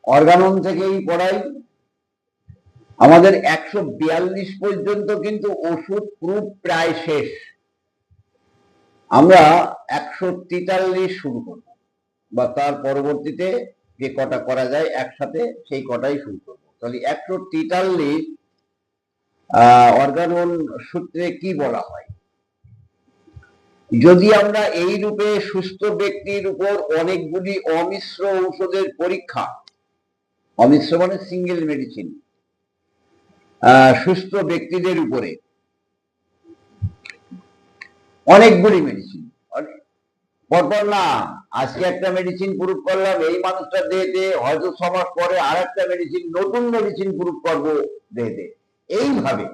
Organon থেকেই পড়াই। আমাদের 142 পর্যন্ত কিন্তু ওষুধ প্রুফ প্রায় শেষ। আমরা 143 শুরু করব, বা তার পরবর্তীতে যে কটা করা যায় একসাথে সেই কটাই শুরু করব। তাহলে 143 অর্গানন সূত্রে কি বলা হয়? যদি আমরা এই রূপে সুস্থ ব্যক্তির উপর অনেকগুলি অমিশ্র ঔষধের পরীক্ষা, অমিশ্র মানে সিঙ্গেল মেডিসিন, সুস্থ ব্যক্তিদের উপরে অনেকগুলি মেডিসিন, পরপর না, আজকে একটা মেডিসিন প্রুফ করলাম, এই মানুষটা দেহেতে হয়তো 6 মাস পরে আর একটা মেডিসিন, নতুন মেডিসিন প্রুফ করবো দেহেতে, এইভাবে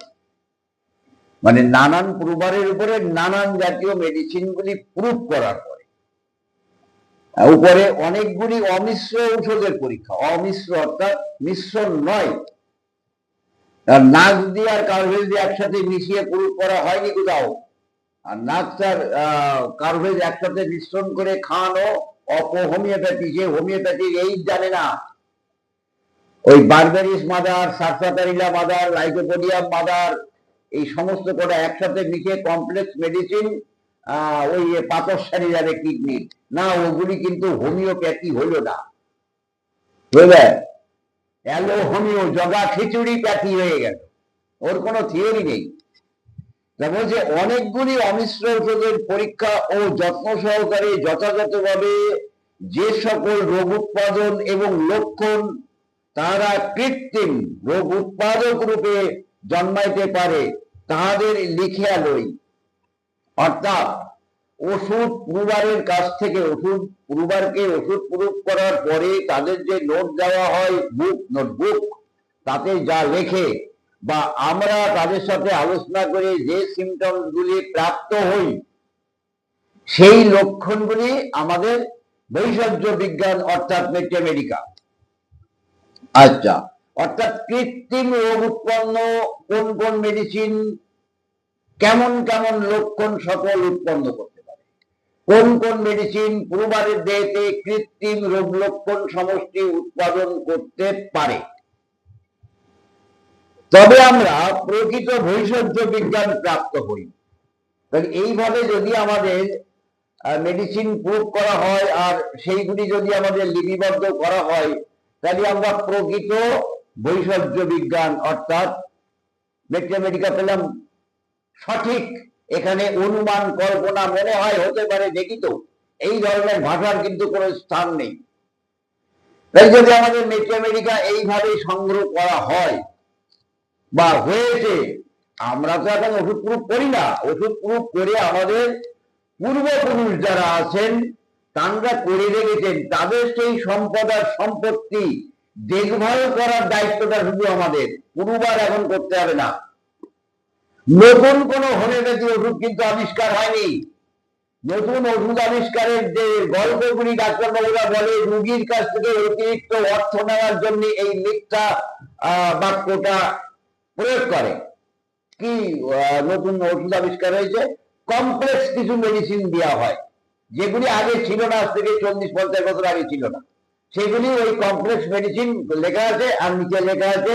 মানে নানান প্রুফারের উপরে নানান জাতীয় মেডিসিনগুলি প্রুফ করার পরে উপরে অনেকগুলি অমিশ্র ঔষধের পরীক্ষা, অমিশ্র অর্থাৎ মিশ্রণ নয়, নাক দিয়ে আর কার্ভেজ দিয়ে একসাথে মিশিয়ে প্রুফ করা হয়নি কোথাও। আর নাকটার কার্ভেজ একসাথে মিশ্রণ করে খাওয়ানো অপহোমিওপ্যাথি, যে হোমিওপ্যাথির এই জানে না, ওই Berberis mother, Sarsaparilla mother, Lycopodium mother, এই সমস্ত কটা একসাথে মিশিয়ে কমপ্লেক্স মেডিসিন ওই পাথর সারি যাবে কিডনির, না ওগুলি কিন্তু হোমিওপ্যাথি হইল না, বুঝলে? অ্যালো হোমিও জগা খিচুড়ি প্যাথি হয়ে গেল, ওর কোনো থিওরি নেই। বলছে অনেকগুলি অমিশ্র ঔষধের পরীক্ষা ও যত্ন সহকারে যথাযথভাবে যে সকল রোগ উৎপাদন এবং লক্ষণ তারা কৃত্রিম রোগ উৎপাদক রূপে জন্মাইতে পারে তাহাদের লিখিয়া লই। অর্থাৎ ওষুধ প্রুফারের কাছ থেকে ওষুধ প্রুফারকে ওষুধ প্রুফ করার পরে তাদের যে নোট দেওয়া হয়, বুক, নোটবুক, তাতে যা লেখে বা আমরা তাদের সাথে আলোচনা করে যে সিমটমস গুলি প্রাপ্ত হই, সেই লক্ষণগুলি আমাদের ভেষজ বিজ্ঞান অর্থাৎ ম্যাথমেটিকা। আচ্ছা, অর্থাৎ কৃত্রিম রোগ উৎপন্ন কোন কোন মেডিসিন কেমন কেমন লক্ষণ সকল উৎপন্ন করতে পারে, কোন কোন মেডিসিন প্রুফারের দেহেতে কৃত্রিম রোগ লক্ষণ সমষ্টি উৎপাদন করতে পারে, তবে আমরা প্রকৃত ভেষজ বিজ্ঞান প্রাপ্ত হই। এইভাবে যদি আমাদের মেডিসিন প্রুফ করা হয় আর সেইগুলি যদি আমাদের লিপিবদ্ধ করা হয়, তাহলে আমরা প্রকৃত ভেষজ বিজ্ঞান অর্থাৎ ম্যাথমেটিকা পেলাম। সঠিক এখানে অনুমান কল্পনা মনে হয় হতে পারে, দেখি তো, এই ধরনের ভাষার কিন্তু কোনো স্থান নেই। তাই যদি আমাদের ম্যাথমেটিকা এইভাবে সংগ্রহ করা হয় বা হয়েছে, আমরা তো এখন ওষুধ প্রুফ করি না, ওষুধ প্রুফ করে আমাদের পূর্বপুরুষ যারা আছেন তারা করে রেখেছেন, তাদের সেই সম্পদ আর সম্পত্তি দেখভাল করার দায়িত্বটা শুধু আমাদের, পুনর্বার এখন করতে হবে না। নতুন কোন হোমিওপ্যাথি ওষুধ কিন্তু আবিষ্কার হয়নি। নতুন ওষুধ আবিষ্কারের যে গল্পগুলি ডাক্তারবাবুরা বলে রোগীর কাছ থেকে অতিরিক্ত অর্থ নেওয়ার জন্য এই মিথ্যা বাক্যটা প্রয়োগ করে। কি নতুন ওষুধ আবিষ্কার হয়েছে? কমপ্লেক্স কিছু মেডিসিন দেওয়া হয়, যেগুলি আগে ছিল না, আজ থেকে 40-50 বছর আগে ছিল না, সেগুলি ওই কমপ্লেক্স মেডিসিন লেখা আছে আর নিচে লেখা আছে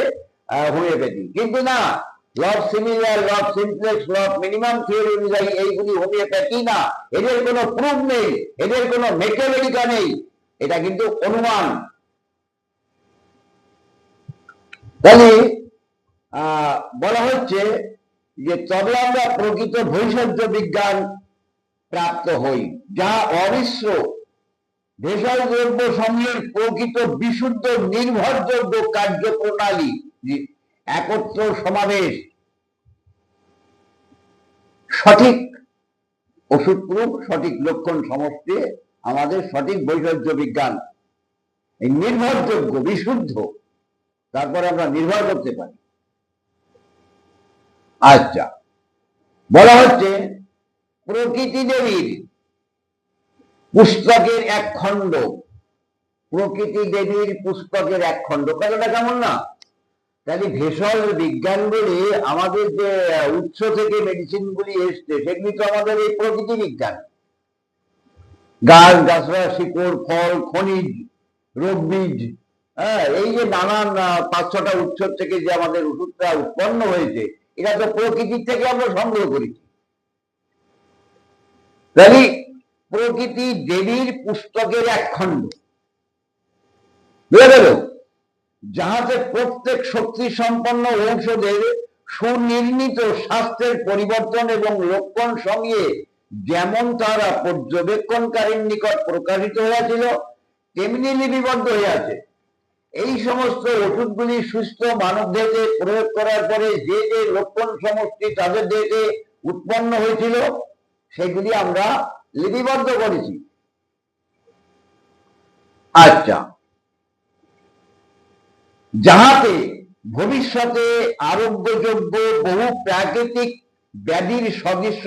হোমিওপ্যাথি। কিন্তু না, law of similar, law of simplex, law of minimum theory অনুযায়ী এইগুলি হোমিওপ্যাথি না, এদের কোনো প্রুফ নেই, এদের কোনো ম্যাথমেটিকা নেই, এটা কিন্তু অনুমান। তাহলে বলা হচ্ছে যে তবে আমরা প্রকৃত ভেষজ বিজ্ঞান প্রাপ্ত হই, যা অমিশ্র ভেষজ দ্রব্য সমূহের প্রকৃত বিশুদ্ধ নির্ভরযোগ্য কার্যপ্রণালী একত্র সমাবেশ, সঠিক ওষুধ প্রুফ, সঠিক লক্ষণ সমষ্টি আমাদের সঠিক ভেষজ বিজ্ঞান। এই নির্ভরযোগ্য, বিশুদ্ধ, তারপরে আমরা নির্ভর করতে পারি। আচ্ছা, বলা হচ্ছে প্রকৃতি দেবীর পুস্তকের এক খণ্ড, প্রকৃতি দেবীর পুস্তকের এক খণ্ড, কথাটা কেমন না? তাহলে ভেষজ বিজ্ঞান বলে আমাদের যে উৎস থেকে মেডিসিন গুলি এসছে সেগুলি তো আমাদের এই প্রকৃতি বিজ্ঞান, গাছ গাছড়া, শিকড়, ফল, খনিজ, রোগ বীজ, হ্যাঁ, এই যে নানান 5-6টা উৎস থেকে যে আমাদের ওষুধটা উৎপন্ন হয়েছে, এটা তো প্রকৃতির থেকে আমরা সংগ্রহ করেছি। তাহলে প্রকৃতি দেবীর পুস্তকের এক খণ্ড, বুঝা গেল, যাহাতে প্রত্যেক শক্তি সম্পন্ন ঔষধের সুনির্মিত স্বাস্থ্যের পরিবর্তন এবং লক্ষণ সঙ্গে যেমন তারা পর্যবেক্ষণকারীর নিকট প্রকাশিত হয়েছিল তেমনি লিপিবদ্ধ হয়ে আছে। এই সমস্ত ওষুধগুলি সুস্থ মানব দেহে প্রয়োগ করার পরে যে যে লক্ষণ সমষ্টি তাদের দেহে উৎপন্ন হয়েছিল সেগুলি আমরা লিপিবদ্ধ করেছি। আচ্ছা, যাহাতে ভবিষ্যতে আরোগ্যযোগ্য বহু প্রাকৃতিক ব্যাধির সদৃশ্য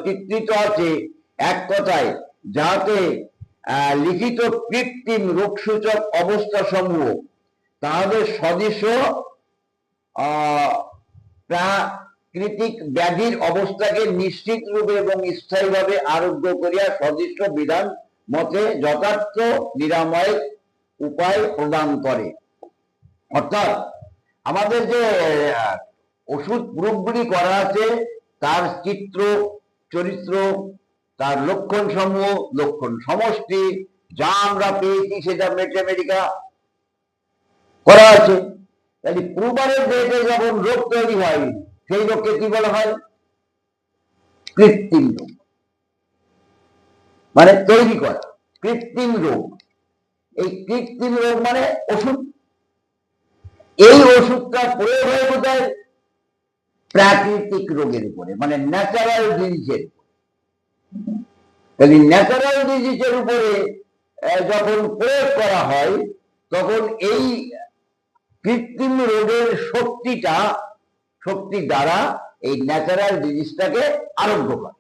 চিত্রিত আছে। এক কথায়, যাহাতে লিখিত কৃত্রিম রোগসূচক অবস্থা সমূহ তাহাদের সদৃশ্য প্রাকৃতিক ব্যাধির অবস্থাকে নিশ্চিত রূপে এবং স্থায়ীভাবে আরোগ্য করিয়া সদৃশ্য বিধান মতে যথার্থ নিরাময় উপায় প্রদান করে। অর্থাৎ আমাদের যে ওষুধ প্রয়োগগুলি করা আছে তার চিত্র, চরিত্র, তার লক্ষণ সমূহ, লক্ষণ সমষ্টি যা আমরা পেয়েছি সেটা ম্যাথমেটিকা করা আছে। তাহলে প্রবারের দেহে যখন রোগ তৈরি হয় সেই রোগকে কি বলা হয়? কৃত্রিম রোগ, মানে তৈরি করা কৃত্রিম রোগ। এই কৃত্রিম রোগ মানে ওষুধ। এই ওষুধটা প্রয়োগ হয় কোথায়? প্রাকৃতিক রোগের উপরে, মানে ন্যাচারাল ডিজিজের। তাহলে ন্যাচারাল ডিজিজের উপরে যখন প্রয়োগ করা হয় তখন এই কৃত্রিম রোগের শক্তি দ্বারা এই ন্যাচারাল ডিজিজটাকে আরোগ্য করে।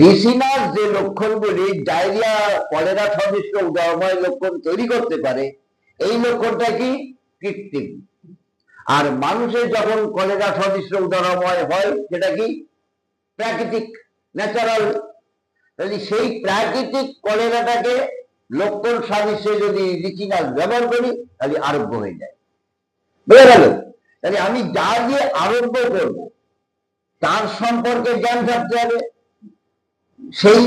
রিসিনাস যে লক্ষণগুলি ডায়রিয়া, কলেরা সদৃশ্য উদয়ময় লক্ষণ তৈরি করতে পারে, এই লক্ষণটা কি? কৃত্রিম। আর মানুষের যখন কলেরা সদৃশ্য উদরময় হয় সেটা কি? প্রাকৃতিক, ন্যাচারাল। তাহলে সেই প্রাকৃতিক কলেরাটাকে লক্ষণ সাদৃশ্যে যদি রিচিনাস ব্যবহার করি তাহলে আরোগ্য হয়ে যায়। বুঝে গেল? তাহলে আমি যা দিয়ে আরোগ্য করব তার সম্পর্কে জ্ঞান থাকতে হবে। সেই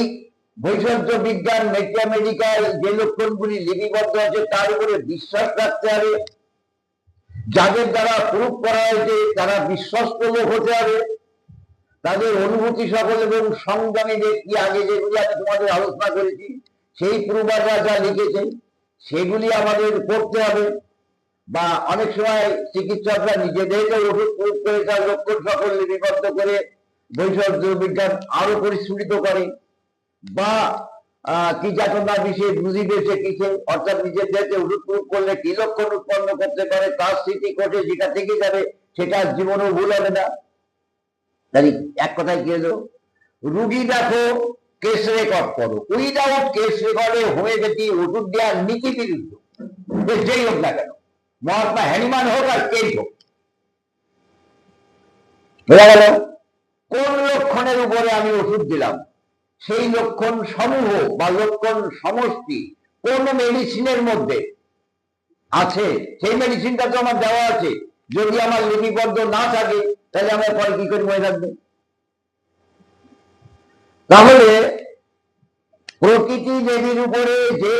বৈষম্য বিজ্ঞান, ম্যাথমেটিক্যাল যে লক্ষণগুলি লিপিবদ্ধ আছে তার উপরে বিশ্বাস রাখতে হবে। যাদের দ্বারা প্রুফ করা হয়েছে তারা বিশ্বস্ত লোক হতে হবে। তাদের অনুভূতি সকল এবং সংগ্রামী ব্যক্তি, আগে যেগুলি আমি তোমাদের আলোচনা করেছি সেই প্রুফাররা যা লিখেছেন সেগুলি আমাদের পড়তে হবে। বা অনেক সময় চিকিৎসকরা নিজেদের ওষুধ প্রয়োগ করে তার লক্ষণ সকল লিপিবদ্ধ করে বৈষম্য বিজ্ঞান আরো পরিস্ফুটিত করে। বা কি যাতনা বিষয়ে বুঝিবে সে কিসে, অর্থাৎ নিজের দেহে ওষুধ প্রয়োগ করলে কি লক্ষণ উৎপন্ন করতে পারে তার স্মৃতি কোষে যেটা থেকে যাবে সেটা জীবনেও ভুল হবে না। তাই এক কথায় কি হলো, রুগী দেখো কেস রেকর্ড করো। উইদাউট কেস রেকর্ডে হোমিওপ্যাথি ওষুধ দেওয়ার নীতি বিরুদ্ধ, যেই হোক না কেন, মহাত্মা হ্যানিম্যান হোক আর কেই হোক। বোঝা গেল? কোন লক্ষণের উপরে আমি ওষুধ দিলাম, সেই লক্ষণ সমূহ বা লক্ষণ সমষ্টি কোন মেডিসিনের মধ্যে আছে সেই মেডিসিনটা তো আমার দেওয়া আছে। যদি আমার লিপিবদ্ধ না থাকে তাহলে আমার পরে কি করে মনে রাখবে? তাহলে প্রকৃতি দেবীর উপরে যে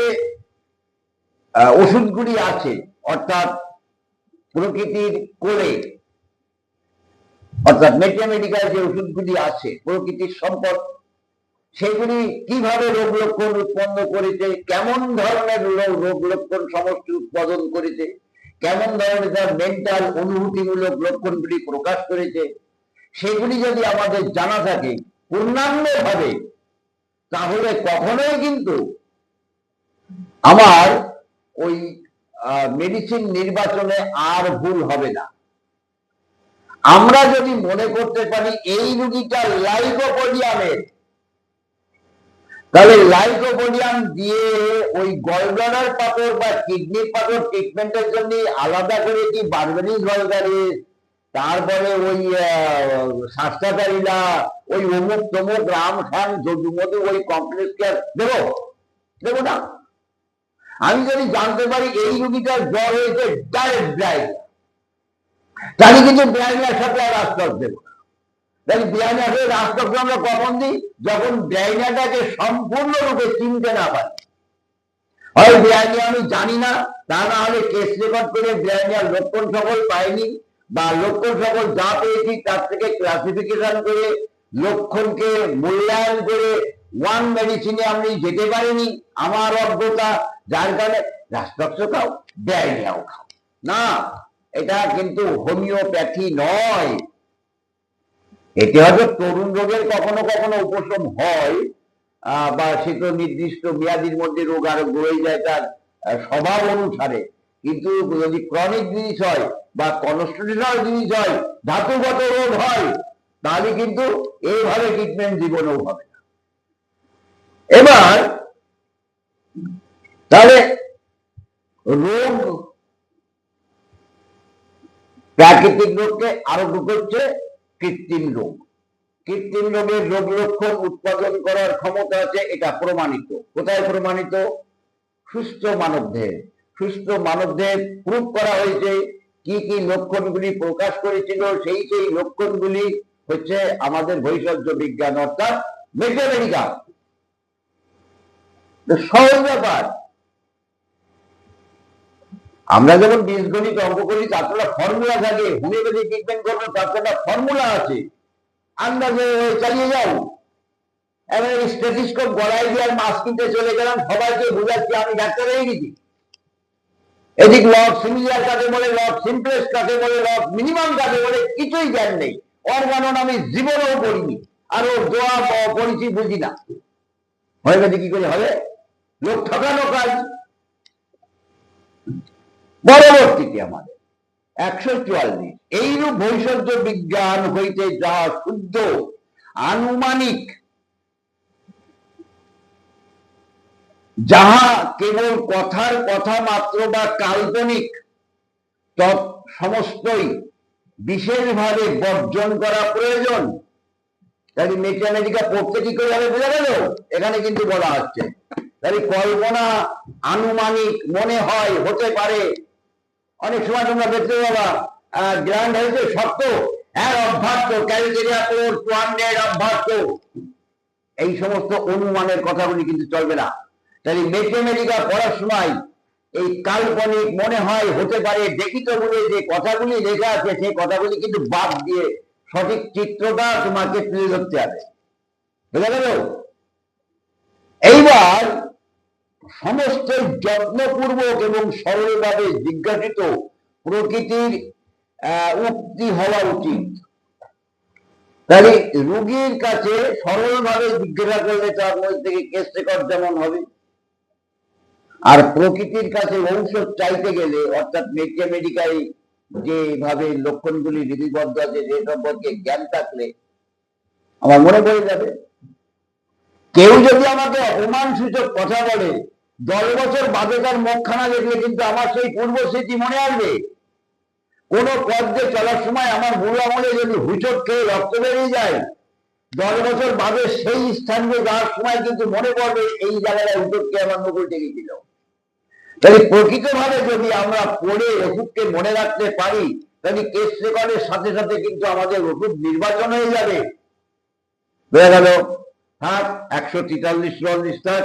ওষুধগুলি আছে, অর্থাৎ প্রকৃতির কোলে, অর্থাৎ ম্যাথমেটিক্যাল যে ওষুধগুলি আছে প্রকৃতির সম্পদ, সেগুলি কিভাবে রোগ লক্ষণ উৎপন্ন করেছে, কেমন ধরনের রোগ লক্ষণ সমষ্টি উৎপাদন করেছে, কেমন ধরনের তার মেন্টাল অনুভূতিমূলক লক্ষণগুলি প্রকাশ করেছে, সেগুলি যদি আমাদের জানা থাকে পূর্ণাঙ্গভাবে, তাহলে কখনোই কিন্তু আমার ওই মেডিসিন নির্বাচনে আর ভুল হবে না। আমরা যদি মনে করতে পারি এই রোগীটা লাইকোপোডিয়ামের, তাহলে লাইকোপোডিয়াম দিয়ে ওই গলব্লাডার পাথর বা কিডনির পাথর ট্রিটমেন্টের জন্য আলাদা করে কি বার্বেরিক গলগারে, তারপরে ওই স্বাস্থ্যকারীরা ওই অমুক তমুক রাম খান যদুমধু ওই কমপ্লেক্স কেয়ার দেবো না। আমি যদি জানতে পারি এই রোগীটার জ্বর হয়েছে ডাইরেক্ট ডায়রিয়া, তাহলে কিন্তু ডায়রিয়ার সাথে আর রাজটক দেবো না। তাহলে ডায়রিয়ার সাথে রাজটক আমরা কখন দিই? যখন ডায়রিয়াটাকে সম্পূর্ণরূপে চিনতে না পারি। হয় ডায়রিয়া আমি জানি না, তা না হলে কেস রেকর্ড করে ডায়রিয়ার লক্ষণ সকল পাইনি, বা লক্ষণ সকল যা পেয়েছি তার থেকে ক্লাসিফিকেশন করে লক্ষণকে মূল্যায়ন করে ওয়ান মেডিসিনে আমি যেতে পারিনি, আমার অজ্ঞতা, যার কারণে রাজটক্স খাও ডায়রিয়াও খাও না। এটা কিন্তু হোমিওপ্যাথি নয়। এতে হয়তো তরুণ রোগের কখনো কখনো উপশম হয়, বা সে তো নির্দিষ্ট মেয়াদির মধ্যে রোগ আরোগ্য হয়ে যায় তার স্বভাব অনুসারে, কিন্তু যদি ক্রনিক জিনিস হয় বা কনস্টিটিউশনাল জিনিস হয়, ধাতুগত রোগ হয়, তাহলে কিন্তু এইভাবে ট্রিটমেন্ট জীবনেও হবে না। এবার তাহলে রোগ, প্রাকৃতিক রোগকে আরো দুটো হচ্ছে কৃত্রিম রোগ। কৃত্রিম রোগের রোগ লক্ষণ উৎপাদন করার ক্ষমতা আছে, এটা প্রমাণিত। কোথায় প্রমাণিত? সুস্থ মানবদেহে। সুস্থ মানবদেহে প্রুভ করা হয়েছে কি কি লক্ষণগুলি প্রকাশ করেছিল, সেই সেই লক্ষণগুলি হচ্ছে আমাদের ভৈষজ্য বিজ্ঞান, অর্থাৎ ম্যাথমেটিক্যাল। সহজ ব্যাপার। আমরা যেমন বীজগণিত অঙ্ক করি তার একটা ফর্মুলা থাকে, হোমিওপ্যাথি ট্রিটমেন্ট করবো তার একটা ফর্মুলা আছে, আন্দাজে চালিয়ে যাও। এবার স্টেথিস্কোপ গলায় দিয়ে মাছ কিনতে চলে গেলাম, সবাইকে বুঝাচ্ছি আমি ডাক্তার হয়ে গেছি। এদিক লব সিমিলার কাকে বলে, লব সিম্পলেস্ট কাকে বলে, লব মিনিমাম কাকে বলে কিছুই জ্ঞান নেই। অর্গানন আমি জীবনেও পড়িনি, আর ওর দোয়া পড়িছি বুঝি না। হয়ে গেছে কি করে হবে? লোক ঠকানো কাজ। পরবর্তীতে আমাদের 144 এইরূপ ভৈষজ্য বিজ্ঞান হইতে যাহা শুদ্ধ আনুমানিক, যাহা কেবল কথার কথা মাত্র বা কাল্পনিক, তৎ সমস্তই বিশেষভাবে বর্জন করা প্রয়োজন। তাই ম্যাথমেটিক্যাল পড়তে কি করে হবে বোঝা গেল? এখানে কিন্তু বলা হচ্ছে তাই কল্পনা, আনুমানিক, মনে হয়, হতে পারে। অনেক সময় তোমরা দেখতে পাবা গ্র্যান্ড হয়েছে সত্য, অভ্যাস, ক্যালকেরিয়া কোর্স 200 অভ্যাস, এই সমস্ত অনুমানের কথাগুলি কিন্তু চলবে না। তাই ম্যাথমেটিক্যাল পড়ার সময় এই কাল্পনিক, মনে হয়, হতে পারে, দেখিত বলে যে কথাগুলি লেখা আছে সেই কথাগুলি কিন্তু বাদ দিয়ে সঠিক চিত্রটা তোমাকে তুলে ধরতে হবে। বুঝা গেল? এইবার সমস্ত যত্নপূর্বক এবং সরলভাবে জিজ্ঞাসিত প্রকৃতির উক্তি হওয়া উচিত। তাহলে রোগীর কাছে সরলভাবে জিজ্ঞাসা করলে তার মধ্যে থেকে কেস রেকর্ড যেমন হবে, আর প্রকৃতির কাছে ঔষধ চাইতে গেলে, অর্থাৎ ম্যাথমেটিক্যাল যেভাবে লক্ষণগুলি লিপিবদ্ধ আছে সে সম্পর্কে জ্ঞান থাকলে আমার মনে পড়ে যাবে। কেউ যদি আমাকে অপমান সূচক কথা বলে, 10 বছর বাদে তার মুখখানা দেখলে কিন্তু আমার সেই পূর্ব স্মৃতি মনে আসবে। কোন পথ দিয়ে চলার সময় আমার বুড়ো আমলে যদি হুচট খেয়ে রক্ত বেরিয়ে যায়, 10 বছর বাদে সেই স্থানে যাওয়ার সময় কিন্তু মনে পড়বে এই জায়গায় হুচট খেয়ে আমার নকুল টেকেছিল। তাহলে প্রকৃতভাবে যদি আমরা পড়ে ওষুধকে মনে রাখতে পারি, তাহলে কেস রেকর্ডের সাথে সাথে কিন্তু আমাদের ওষুধ নির্বাচন হয়ে যাবে। বোঝা গেল? থাক 143 থাক।